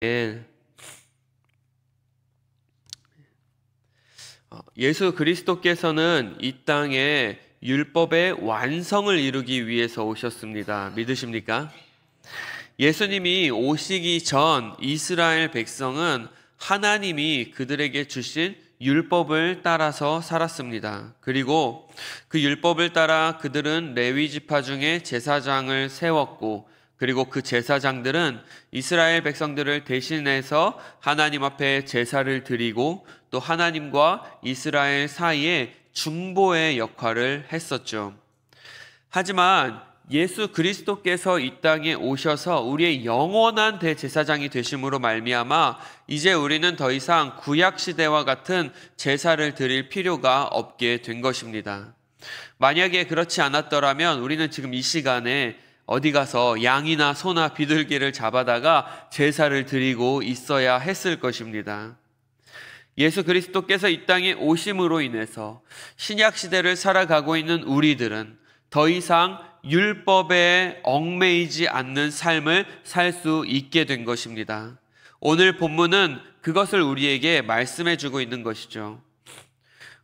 예. 예수 그리스도께서는 이 땅에 율법의 완성을 이루기 위해서 오셨습니다. 믿으십니까? 예수님이 오시기 전 이스라엘 백성은 하나님이 그들에게 주신 율법을 따라서 살았습니다. 그리고 그 율법을 따라 그들은 레위 지파 중에 제사장을 세웠고, 그리고 그 제사장들은 이스라엘 백성들을 대신해서 하나님 앞에 제사를 드리고 또 하나님과 이스라엘 사이에 중보의 역할을 했었죠. 하지만 예수 그리스도께서 이 땅에 오셔서 우리의 영원한 대제사장이 되심으로 말미암아 이제 우리는 더 이상 구약 시대와 같은 제사를 드릴 필요가 없게 된 것입니다. 만약에 그렇지 않았더라면 우리는 지금 이 시간에 어디 가서 양이나 소나 비둘기를 잡아다가 제사를 드리고 있어야 했을 것입니다. 예수 그리스도께서 이 땅에 오심으로 인해서 신약 시대를 살아가고 있는 우리들은 더 이상 율법에 얽매이지 않는 삶을 살 수 있게 된 것입니다. 오늘 본문은 그것을 우리에게 말씀해 주고 있는 것이죠.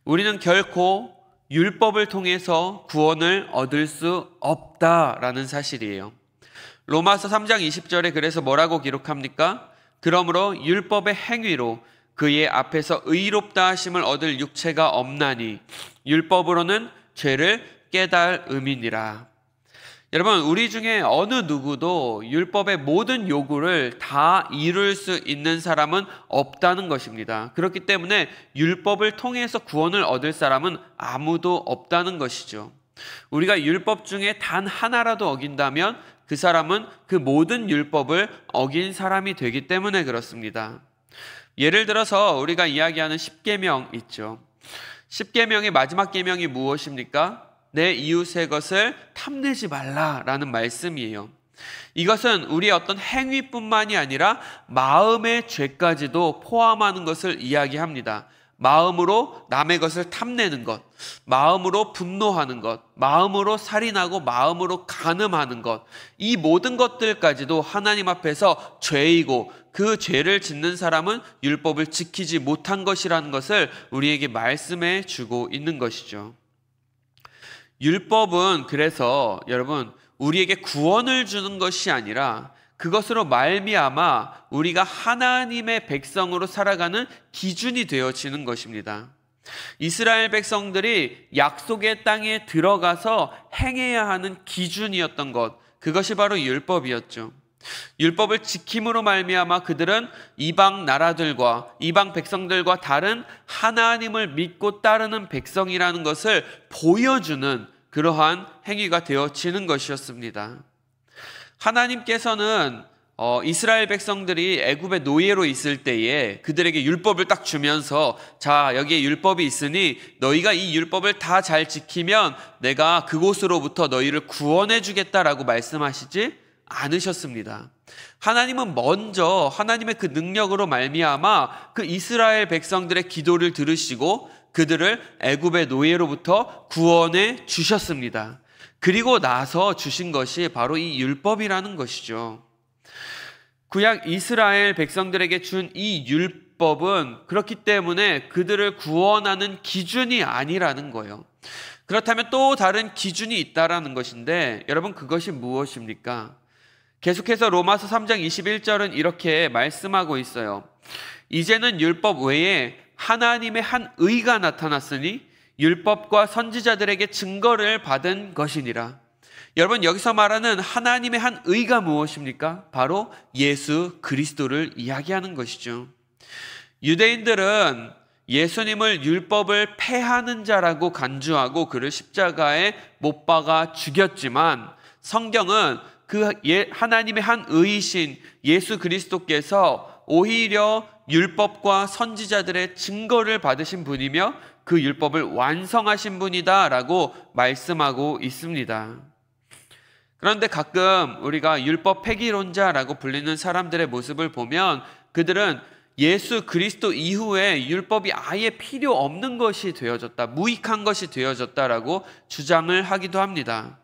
우리는 결코 율법을 통해서 구원을 얻을 수 없다라는 사실이에요. 로마서 3장 20절에 그래서 뭐라고 기록합니까? 그러므로 율법의 행위로 그의 앞에서 의롭다 하심을 얻을 육체가 없나니 율법으로는 죄를 깨달음이니라. 여러분, 우리 중에 어느 누구도 율법의 모든 요구를 다 이룰 수 있는 사람은 없다는 것입니다. 그렇기 때문에 율법을 통해서 구원을 얻을 사람은 아무도 없다는 것이죠. 우리가 율법 중에 단 하나라도 어긴다면 그 사람은 그 모든 율법을 어긴 사람이 되기 때문에 그렇습니다. 예를 들어서 우리가 이야기하는 십계명 있죠. 십계명의 마지막 계명이 무엇입니까? 내 이웃의 것을 탐내지 말라라는 말씀이에요. 이것은 우리의 어떤 행위뿐만이 아니라 마음의 죄까지도 포함하는 것을 이야기합니다. 마음으로 남의 것을 탐내는 것, 마음으로 분노하는 것, 마음으로 살인하고 마음으로 간음하는 것, 이 모든 것들까지도 하나님 앞에서 죄이고 그 죄를 짓는 사람은 율법을 지키지 못한 것이라는 것을 우리에게 말씀해 주고 있는 것이죠. 율법은 그래서 여러분 우리에게 구원을 주는 것이 아니라 그것으로 말미암아 우리가 하나님의 백성으로 살아가는 기준이 되어지는 것입니다. 이스라엘 백성들이 약속의 땅에 들어가서 행해야 하는 기준이었던 것, 그것이 바로 율법이었죠. 율법을 지킴으로 말미암아 그들은 이방 나라들과 이방 백성들과 다른 하나님을 믿고 따르는 백성이라는 것을 보여주는 그러한 행위가 되어지는 것이었습니다. 하나님께서는 이스라엘 백성들이 애굽의 노예로 있을 때에 그들에게 율법을 딱 주면서 자, 여기에 율법이 있으니 너희가 이 율법을 다 잘 지키면 내가 그곳으로부터 너희를 구원해 주겠다라고 말씀하시지 않으셨습니다. 하나님은 먼저 하나님의 그 능력으로 말미암아 그 이스라엘 백성들의 기도를 들으시고 그들을 애굽의 노예로부터 구원해 주셨습니다. 그리고 나서 주신 것이 바로 이 율법이라는 것이죠. 구약 이스라엘 백성들에게 준 이 율법은 그렇기 때문에 그들을 구원하는 기준이 아니라는 거예요. 그렇다면 또 다른 기준이 있다라는 것인데 여러분 그것이 무엇입니까? 계속해서 로마서 3장 21절은 이렇게 말씀하고 있어요. 이제는 율법 외에 하나님의 한 의가 나타났으니 율법과 선지자들에게 증거를 받은 것이니라. 여러분 여기서 말하는 하나님의 한 의가 무엇입니까? 바로 예수 그리스도를 이야기하는 것이죠. 유대인들은 예수님을 율법을 폐하는 자라고 간주하고 그를 십자가에 못 박아 죽였지만 성경은 그 하나님의 한 의이신 예수 그리스도께서 오히려 율법과 선지자들의 증거를 받으신 분이며 그 율법을 완성하신 분이다라고 말씀하고 있습니다. 그런데 가끔 우리가 율법 폐기론자라고 불리는 사람들의 모습을 보면 그들은 예수 그리스도 이후에 율법이 아예 필요 없는 것이 되어졌다, 무익한 것이 되어졌다라고 주장을 하기도 합니다.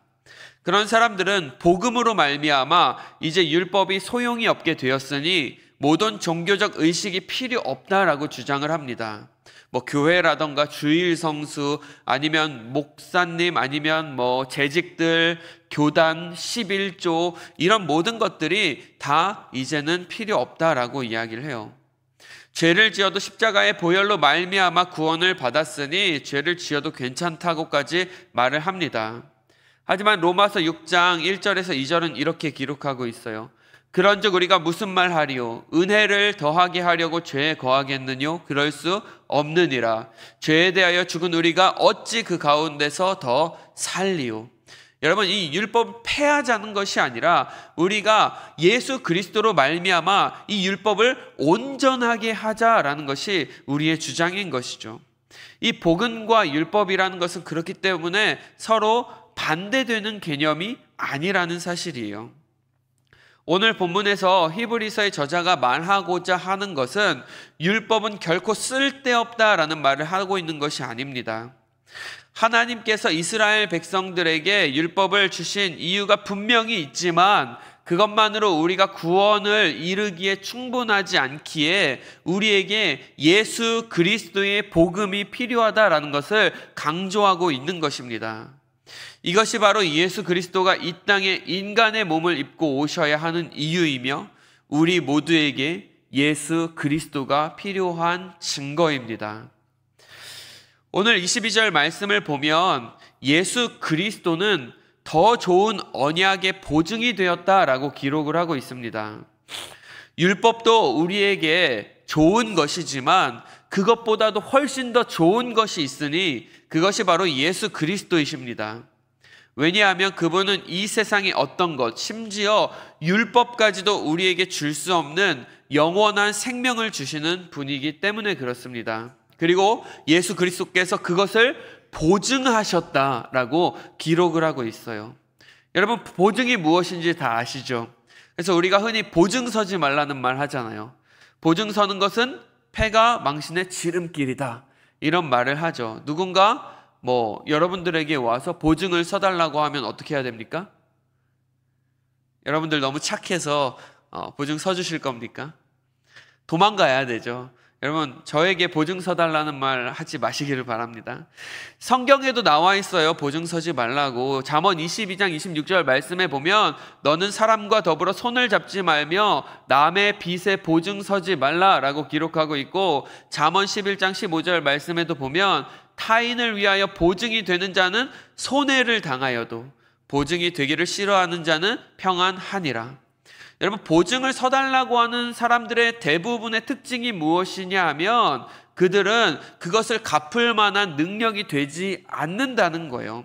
그런 사람들은 복음으로 말미암아 이제 율법이 소용이 없게 되었으니 모든 종교적 의식이 필요 없다라고 주장을 합니다. 뭐 교회라던가 주일 성수 아니면 목사님 아니면 뭐 재직들, 교단, 11조 이런 모든 것들이 다 이제는 필요 없다라고 이야기를 해요. 죄를 지어도 십자가의 보혈로 말미암아 구원을 받았으니 죄를 지어도 괜찮다고까지 말을 합니다. 하지만 로마서 6장 1절에서 2절은 이렇게 기록하고 있어요. 그런즉 우리가 무슨 말 하리요? 은혜를 더하게 하려고 죄에 거하겠느뇨? 그럴 수 없느니라. 죄에 대하여 죽은 우리가 어찌 그 가운데서 더 살리요? 여러분, 이 율법을 폐하자는 것이 아니라 우리가 예수 그리스도로 말미암아 이 율법을 온전하게 하자라는 것이 우리의 주장인 것이죠. 이 복음과 율법이라는 것은 그렇기 때문에 서로 반대되는 개념이 아니라는 사실이에요. 오늘 본문에서 히브리서의 저자가 말하고자 하는 것은 율법은 결코 쓸데없다라는 말을 하고 있는 것이 아닙니다. 하나님께서 이스라엘 백성들에게 율법을 주신 이유가 분명히 있지만 그것만으로 우리가 구원을 이루기에 충분하지 않기에 우리에게 예수 그리스도의 복음이 필요하다라는 것을 강조하고 있는 것입니다. 이것이 바로 예수 그리스도가 이 땅에 인간의 몸을 입고 오셔야 하는 이유이며 우리 모두에게 예수 그리스도가 필요한 증거입니다. 오늘 22절 말씀을 보면 예수 그리스도는 더 좋은 언약의 보증이 되었다라고 기록을 하고 있습니다. 율법도 우리에게 좋은 것이지만 그것보다도 훨씬 더 좋은 것이 있으니 그것이 바로 예수 그리스도이십니다. 왜냐하면 그분은 이 세상의 어떤 것, 심지어 율법까지도 우리에게 줄 수 없는 영원한 생명을 주시는 분이기 때문에 그렇습니다. 그리고 예수 그리스도께서 그것을 보증하셨다라고 기록을 하고 있어요. 여러분, 보증이 무엇인지 다 아시죠? 그래서 우리가 흔히 보증 서지 말라는 말 하잖아요. 보증 서는 것은 패가 망신의 지름길이다, 이런 말을 하죠. 누군가 여러분들에게 와서 보증을 서달라고 하면 어떻게 해야 됩니까? 여러분들 너무 착해서 보증 서주실 겁니까? 도망가야 되죠. 여러분, 저에게 보증 서달라는 말 하지 마시기를 바랍니다. 성경에도 나와 있어요. 보증 서지 말라고. 잠언 22장 26절 말씀에 보면 너는 사람과 더불어 손을 잡지 말며 남의 빚에 보증 서지 말라라고 기록하고 있고, 잠언 11장 15절 말씀에도 보면 타인을 위하여 보증이 되는 자는 손해를 당하여도 보증이 되기를 싫어하는 자는 평안하니라. 여러분, 보증을 서달라고 하는 사람들의 대부분의 특징이 무엇이냐 하면 그들은 그것을 갚을 만한 능력이 되지 않는다는 거예요.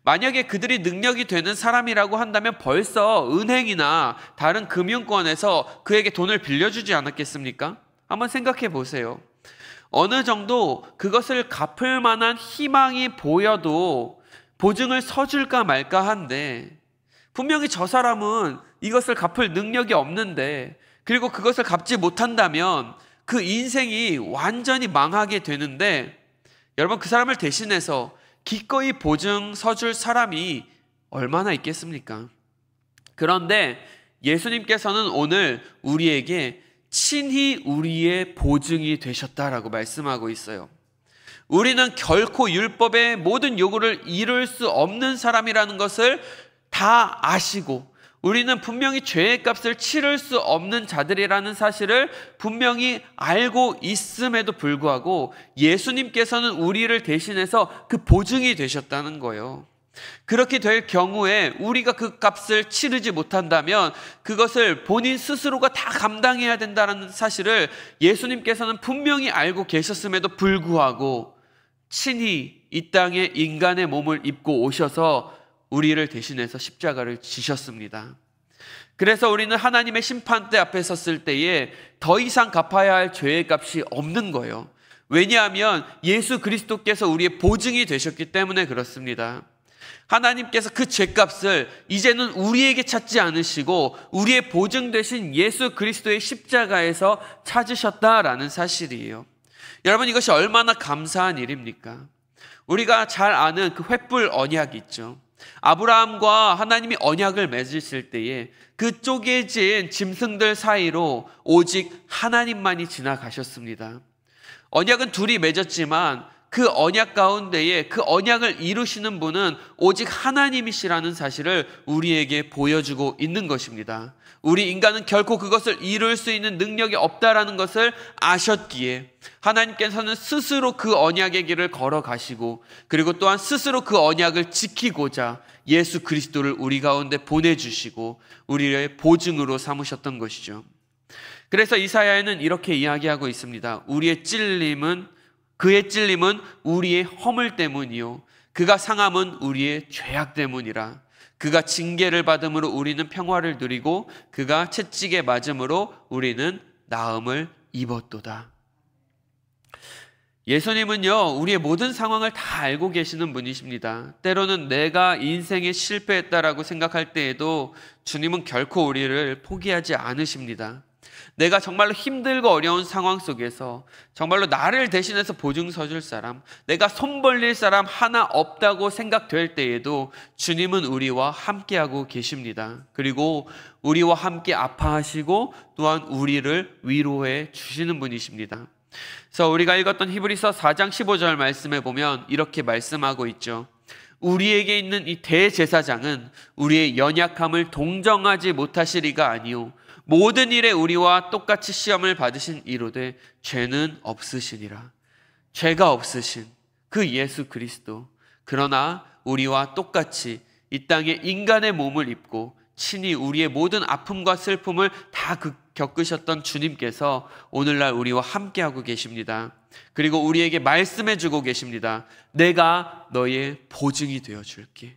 만약에 그들이 능력이 되는 사람이라고 한다면 벌써 은행이나 다른 금융권에서 그에게 돈을 빌려주지 않았겠습니까? 한번 생각해 보세요. 어느 정도 그것을 갚을 만한 희망이 보여도 보증을 서줄까 말까 한데, 분명히 저 사람은 이것을 갚을 능력이 없는데, 그리고 그것을 갚지 못한다면 그 인생이 완전히 망하게 되는데, 여러분, 그 사람을 대신해서 기꺼이 보증 서줄 사람이 얼마나 있겠습니까? 그런데 예수님께서는 오늘 우리에게 친히 우리의 보증이 되셨다라고 말씀하고 있어요. 우리는 결코 율법의 모든 요구를 이룰 수 없는 사람이라는 것을 다 아시고, 우리는 분명히 죄의 값을 치를 수 없는 자들이라는 사실을 분명히 알고 있음에도 불구하고 예수님께서는 우리를 대신해서 그 보증이 되셨다는 거예요. 그렇게 될 경우에 우리가 그 값을 치르지 못한다면 그것을 본인 스스로가 다 감당해야 된다는 사실을 예수님께서는 분명히 알고 계셨음에도 불구하고 친히 이 땅에 인간의 몸을 입고 오셔서 우리를 대신해서 십자가를 지셨습니다. 그래서 우리는 하나님의 심판대 앞에 섰을 때에 더 이상 갚아야 할 죄의 값이 없는 거예요. 왜냐하면 예수 그리스도께서 우리의 보증이 되셨기 때문에 그렇습니다. 하나님께서 그 죄값을 이제는 우리에게 찾지 않으시고 우리의 보증 되신 예수 그리스도의 십자가에서 찾으셨다라는 사실이에요. 여러분, 이것이 얼마나 감사한 일입니까? 우리가 잘 아는 그 횃불 언약 있죠. 아브라함과 하나님이 언약을 맺으실 때에 그 쪼개진 짐승들 사이로 오직 하나님만이 지나가셨습니다. 언약은 둘이 맺었지만 그 언약 가운데에 그 언약을 이루시는 분은 오직 하나님이시라는 사실을 우리에게 보여주고 있는 것입니다. 우리 인간은 결코 그것을 이룰 수 있는 능력이 없다라는 것을 아셨기에 하나님께서는 스스로 그 언약의 길을 걸어가시고, 그리고 또한 스스로 그 언약을 지키고자 예수 그리스도를 우리 가운데 보내주시고 우리의 보증으로 삼으셨던 것이죠. 그래서 이사야에는 이렇게 이야기하고 있습니다. 그의 찔림은 우리의 허물 때문이요 그가 상함은 우리의 죄악 때문이라. 그가 징계를 받음으로 우리는 평화를 누리고 그가 채찍에 맞음으로 우리는 나음을 입었도다. 예수님은요, 우리의 모든 상황을 다 알고 계시는 분이십니다. 때로는 내가 인생에 실패했다라고 생각할 때에도 주님은 결코 우리를 포기하지 않으십니다. 내가 정말로 힘들고 어려운 상황 속에서 정말로 나를 대신해서 보증 서줄 사람, 내가 손 벌릴 사람 하나 없다고 생각될 때에도 주님은 우리와 함께하고 계십니다. 그리고 우리와 함께 아파하시고 또한 우리를 위로해 주시는 분이십니다. 그래서 우리가 읽었던 히브리서 4장 15절 말씀에 보면 이렇게 말씀하고 있죠. 우리에게 있는 이 대제사장은 우리의 연약함을 동정하지 못하시리가 아니요 모든 일에 우리와 똑같이 시험을 받으신 이로되 죄는 없으시니라. 죄가 없으신 그 예수 그리스도, 그러나 우리와 똑같이 이 땅에 인간의 몸을 입고 친히 우리의 모든 아픔과 슬픔을 다 겪으셨던 주님께서 오늘날 우리와 함께하고 계십니다. 그리고 우리에게 말씀해 주고 계십니다. 내가 너의 보증이 되어 줄게.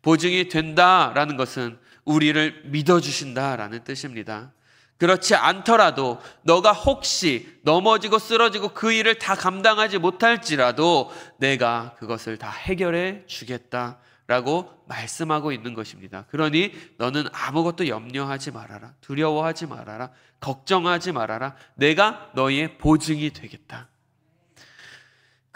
보증이 된다라는 것은 우리를 믿어주신다라는 뜻입니다. 그렇지 않더라도 너가 혹시 넘어지고 쓰러지고 그 일을 다 감당하지 못할지라도 내가 그것을 다 해결해 주겠다라고 말씀하고 있는 것입니다. 그러니 너는 아무것도 염려하지 말아라. 두려워하지 말아라. 걱정하지 말아라. 내가 너의 보증이 되겠다.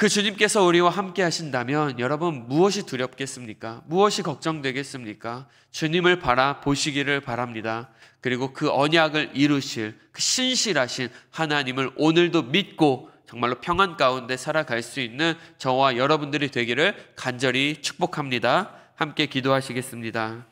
그 주님께서 우리와 함께 하신다면 여러분 무엇이 두렵겠습니까? 무엇이 걱정되겠습니까? 주님을 바라보시기를 바랍니다. 그리고 그 언약을 이루실 그 신실하신 하나님을 오늘도 믿고 정말로 평안 가운데 살아갈 수 있는 저와 여러분들이 되기를 간절히 축복합니다. 함께 기도하시겠습니다.